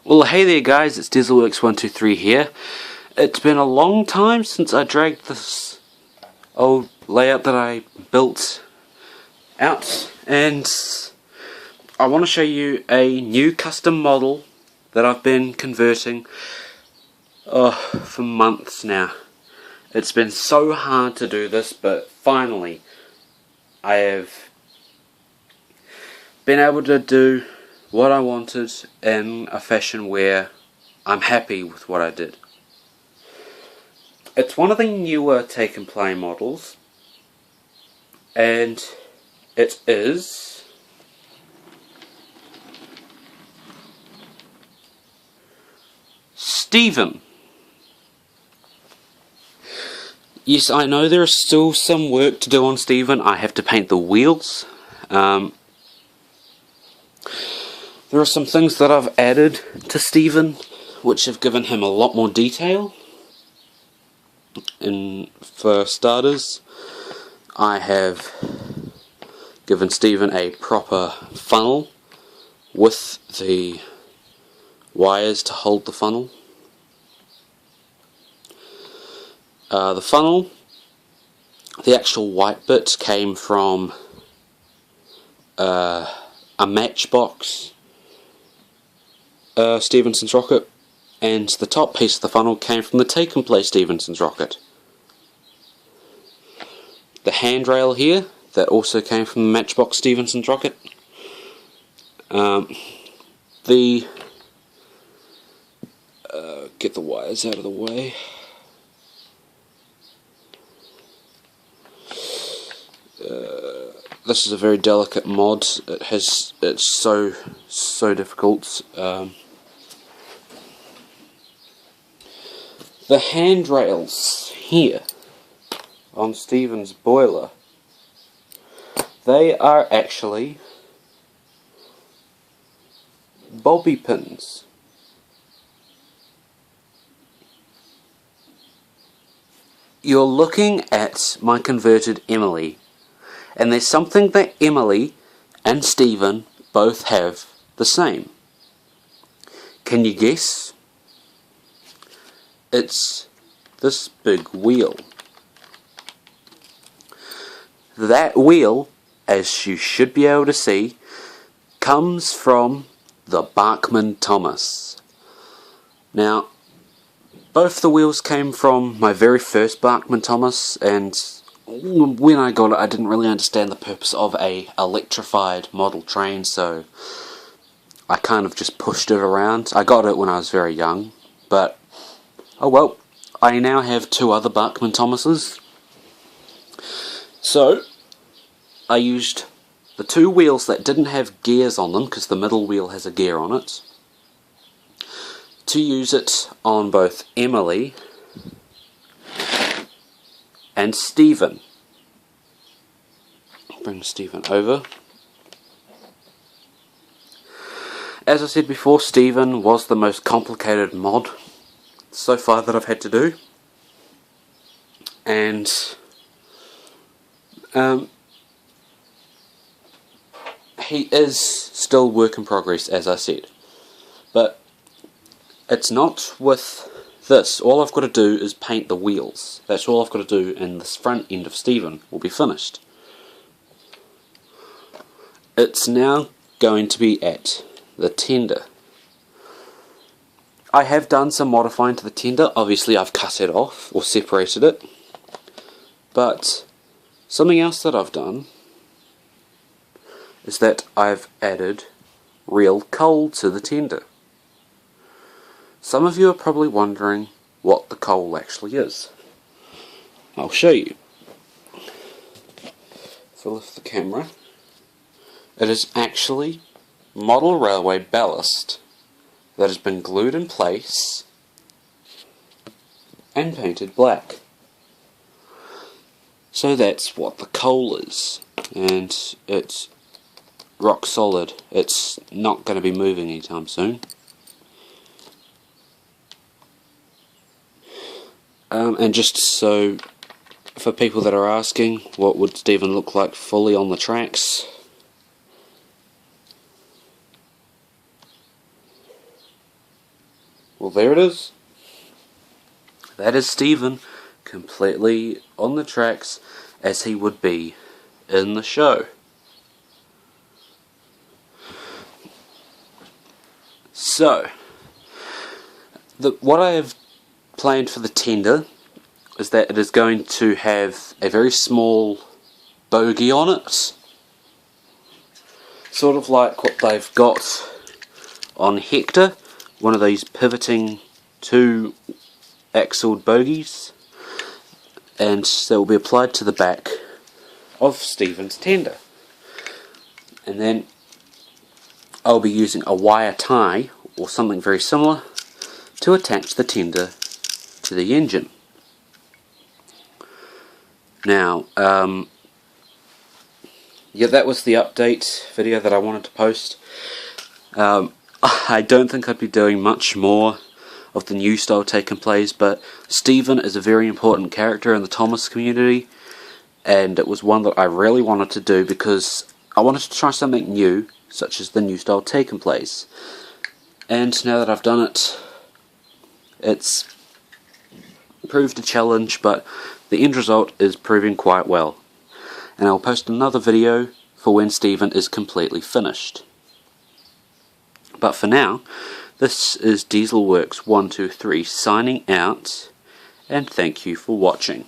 Well, hey there guys, it's Dieselworks123 here. It's been a long time since I dragged this old layout that I built out, and I want to show you a new custom model that I've been converting for months now. It's been so hard to do this, but finally I have been able to do what I wanted in a fashion where I'm happy with what I did. It's one of the newer Take and Play models, and it is Stephen. Yes, I know there is still some work to do on Stephen. I have to paint the wheels. There are some things that I've added to Stephen which have given him a lot more detail. And for starters, I have given Stephen a proper funnel with the wires to hold the funnel. The funnel, the actual white bit, came from a Matchbox Stephenson's rocket, and the top piece of the funnel came from the Take and Play Stephenson's rocket. The handrail here, that also came from the Matchbox Stephenson's rocket. Get the wires out of the way. This is a very delicate mod. It's so difficult. The handrails here on Stephen's boiler, they are actually bobby pins. You're looking at my converted Emily, and there's something that Emily and Stephen both have the same. Can you guess? It's this big wheel. That wheel, as you should be able to see, comes from the Bachmann Thomas. Now, both the wheels came from my very first Bachmann Thomas, and when I got it I didn't really understand the purpose of a electrified model train, so I kind of just pushed it around. I got it when I was very young, but oh well, I now have two other Bachmann Thomases. So I used the two wheels that didn't have gears on them, because the middle wheel has a gear on it, to use it on both Emily and Stephen. Bring Stephen over. As I said before, Stephen was the most complicated mod so far that I've had to do, and he is still work in progress, as I said, but it's not with this. All I've got to do is paint the wheels. That's all I've got to do, and this front end of Stephen will be finished. It's now going to be at the tender. I have done some modifying to the tender. Obviously I've cut it off or separated it, but something else that I've done is that I've added real coal to the tender. Some of you are probably wondering what the coal actually is. I'll show you. If I lift the camera, it is actually model railway ballast that has been glued in place and painted black. So that's what the coal is, and it's rock solid. It's not going to be moving anytime soon. And just so, for people that are asking, what would Stephen look like fully on the tracks? Well, there it is. That is Stephen, completely on the tracks as he would be in the show. So, what I have planned for the tender is that it is going to have a very small bogie on it, sort of like what they've got on Hector, one of these pivoting two-axled bogies, and that will be applied to the back of Stephen's tender. And then I'll be using a wire tie or something very similar to attach the tender to the engine. Now, yeah, that was the update video that I wanted to post. I don't think I'd be doing much more of the new style take and plays, but Stephen is a very important character in the Thomas community, and it was one that I really wanted to do because I wanted to try something new, such as the new style take and plays. And now that I've done it, it's proved a challenge, but the end result is proving quite well. And I'll post another video for when Stephen is completely finished. But for now, this is Dieselworks 123 signing out, and thank you for watching.